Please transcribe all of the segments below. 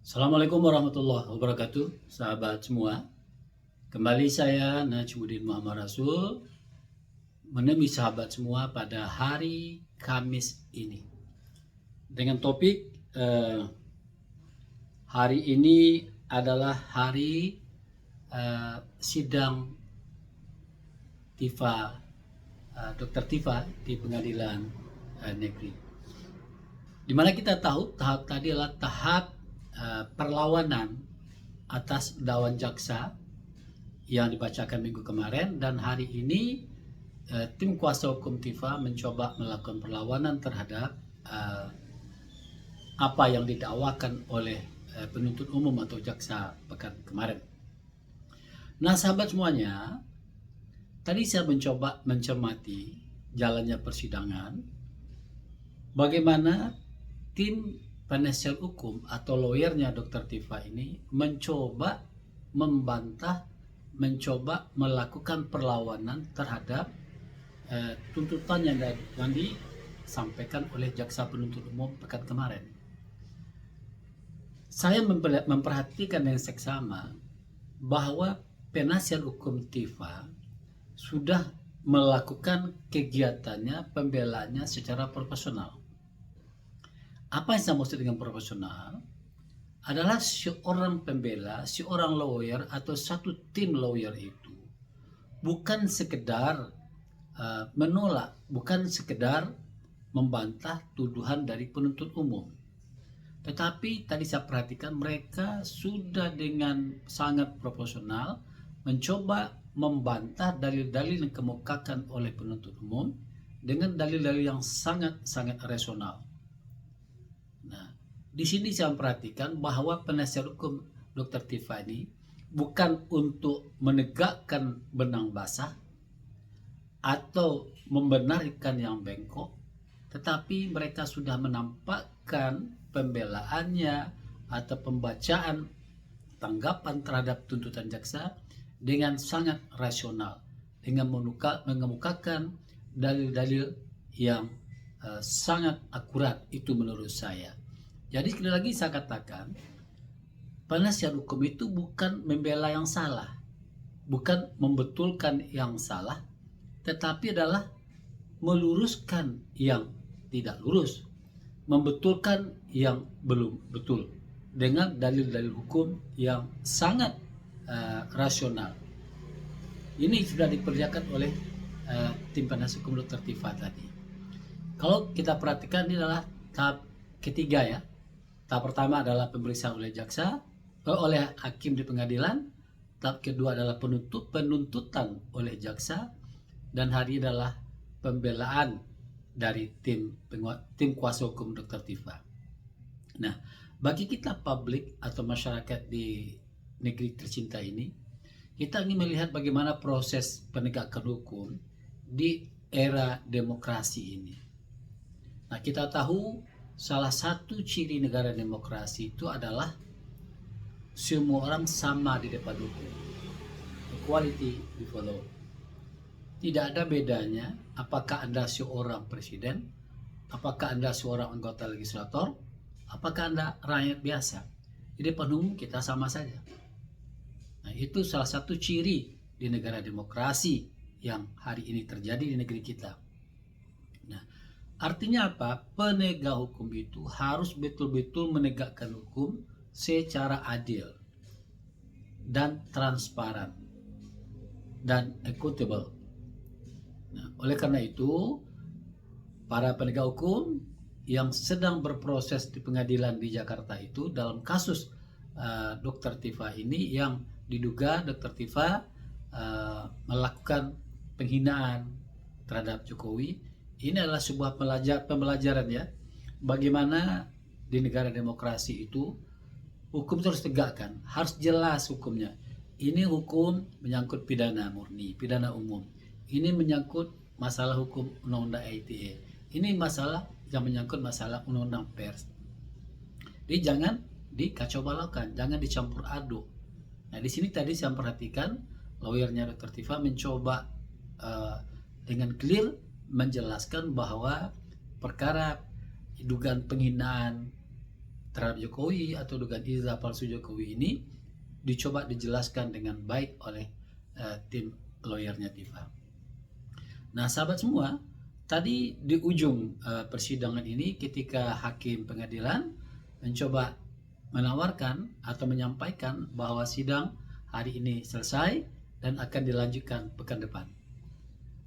Assalamualaikum warahmatullahi wabarakatuh, sahabat semua. Kembali saya Najmuddin Muhammad Rasul menemui sahabat semua pada hari Kamis ini dengan topik hari ini adalah hari sidang Tifa, Dr. Tifa di pengadilan negeri. Di mana kita tahu tahap tadi adalah tahap perlawanan atas dakwaan jaksa yang dibacakan minggu kemarin, dan hari ini tim kuasa hukum Tifa mencoba melakukan perlawanan terhadap apa yang didakwakan oleh penuntut umum atau jaksa pekan kemarin. Nah, sahabat semuanya, tadi saya mencoba mencermati jalannya persidangan, bagaimana tim penasihat hukum atau lawyernya Dr. Tifa ini mencoba membantah, mencoba melakukan perlawanan terhadap tuntutan yang disampaikan oleh jaksa penuntut umum pekan kemarin. Saya memperhatikan dengan seksama bahwa penasihat hukum Tifa sudah melakukan kegiatannya, pembelaannya secara profesional. Apa yang saya maksud dengan profesional adalah seorang pembela, seorang lawyer atau satu tim lawyer itu bukan sekedar menolak, bukan sekedar membantah tuduhan dari penuntut umum. Tetapi tadi saya perhatikan mereka sudah dengan sangat profesional mencoba membantah dalil-dalil yang dikemukakan oleh penuntut umum dengan dalil-dalil yang sangat-sangat rasional. Nah, di sini saya perhatikan bahwa penasihat hukum Dr. Tifa ini bukan untuk menegakkan benang basah atau membenarkan yang bengkok, tetapi mereka sudah menampakkan pembelaannya atau pembacaan tanggapan terhadap tuntutan jaksa dengan sangat rasional, dengan mengemukakan dalil-dalil yang sangat akurat. Itu menurut saya. Jadi sekali lagi saya katakan, penasihat hukum itu bukan membela yang salah, bukan membetulkan yang salah, tetapi adalah meluruskan yang tidak lurus, membetulkan yang belum betul dengan dalil-dalil hukum yang sangat rasional. Ini sudah dikerjakan oleh tim penasihat hukum Dr. Tifa tadi. Kalau kita perhatikan, ini adalah tahap ketiga ya. Tahap pertama adalah pemeriksaan oleh jaksa, oleh hakim di pengadilan. Tahap kedua adalah penuntutan oleh jaksa, dan hari ini adalah pembelaan dari tim kuasa hukum Dr. Tifa. Nah, bagi kita publik atau masyarakat di negeri tercinta ini, kita ingin melihat bagaimana proses penegakan hukum di era demokrasi ini. Nah, kita tahu salah satu ciri negara demokrasi itu adalah semua orang sama di depan hukum. Equality before law. Tidak ada bedanya apakah Anda seorang presiden, apakah Anda seorang anggota legislator, apakah Anda rakyat biasa. Di depan umum kita sama saja. Nah, itu salah satu ciri di negara demokrasi yang hari ini terjadi di negeri kita. Nah, artinya apa? Penegak hukum itu harus betul-betul menegakkan hukum secara adil dan transparan dan equitable. Nah, oleh karena itu, para penegak hukum yang sedang berproses di pengadilan di Jakarta itu dalam kasus Dr. Tifa ini, yang diduga Dr. Tifa melakukan penghinaan terhadap Jokowi, ini adalah sebuah pembelajaran ya, bagaimana di negara demokrasi itu hukum terus tegakkan, harus jelas hukumnya. Ini hukum menyangkut pidana murni, pidana umum. Ini menyangkut masalah hukum undang-undang ITE. Ini masalah yang menyangkut masalah undang-undang pers. Jadi jangan dikacau balaukan, jangan dicampur aduk. Nah, di sini tadi saya perhatikan lawyernya Dr. Tifa mencoba dengan clear menjelaskan bahwa perkara dugaan penghinaan terhadap Jokowi atau dugaan ijazah palsu Jokowi ini dicoba dijelaskan dengan baik oleh tim lawyernya Tifa. Nah, sahabat semua, tadi di ujung persidangan ini ketika hakim pengadilan mencoba menawarkan atau menyampaikan bahwa sidang hari ini selesai dan akan dilanjutkan pekan depan.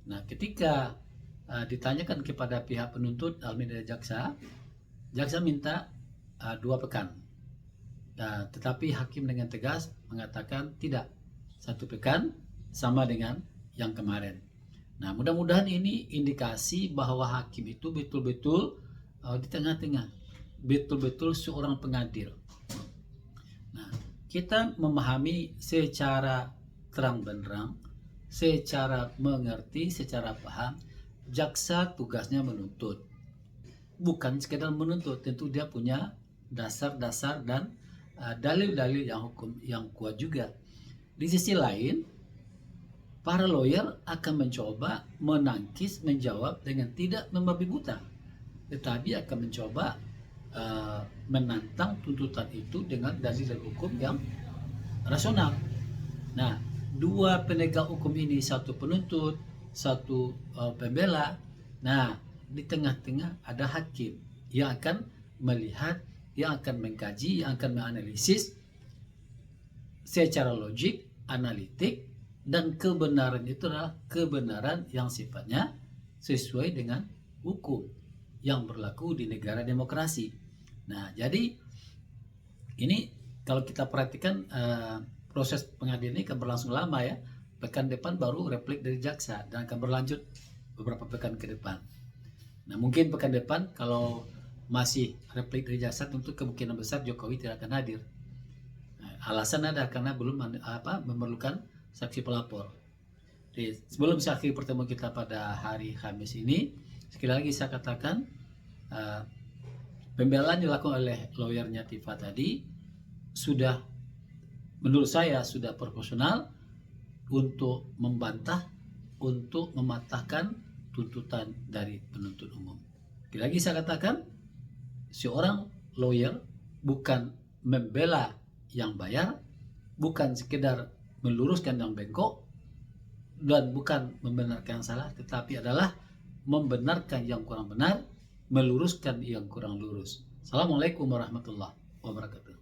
Nah, ketika ditanyakan kepada pihak penuntut dari jaksa minta 2 pekan. Tetapi hakim dengan tegas mengatakan tidak, 1 pekan sama dengan yang kemarin. Nah, mudah-mudahan ini indikasi bahwa hakim itu betul-betul di tengah-tengah, betul-betul seorang pengadil. Nah, kita memahami secara terang benderang, secara mengerti, secara paham, jaksa tugasnya menuntut. Bukan sekedar menuntut, tentu dia punya dasar-dasar dan dalil-dalil yang hukum yang kuat juga. Di sisi lain, para lawyer akan mencoba menangkis, menjawab dengan tidak membabi buta, tetapi akan mencoba menantang tuntutan itu dengan dalil hukum yang rasional. Nah, 2 penegak hukum ini, 1 penuntut, 1 pembela. Nah, di tengah-tengah ada hakim yang akan melihat, yang akan mengkaji, yang akan menganalisis secara logik, analitik, dan kebenaran itu adalah kebenaran yang sifatnya sesuai dengan hukum yang berlaku di negara demokrasi. Nah, jadi ini kalau kita perhatikan proses pengadilan ini akan berlangsung lama ya. Pekan depan baru replik dari jaksa dan akan berlanjut beberapa pekan ke depan. Nah, mungkin pekan depan kalau masih replik dari jaksa, tentu kemungkinan besar Jokowi tidak akan hadir. Nah, alasan ada karena belum memerlukan saksi pelapor. Jadi, sebelum saya akhiri pertemuan kita pada hari Kamis ini, sekali lagi saya katakan pembelaan dilakukan oleh lawyernya Tifa tadi sudah, menurut saya sudah proporsional untuk membantah, untuk mematahkan tuntutan dari penuntut umum. Sekali lagi saya katakan, seorang lawyer bukan membela yang bayar, bukan sekedar meluruskan yang bengkok, dan bukan membenarkan yang salah, tetapi adalah membenarkan yang kurang benar, meluruskan yang kurang lurus. Assalamualaikum warahmatullahi wabarakatuh.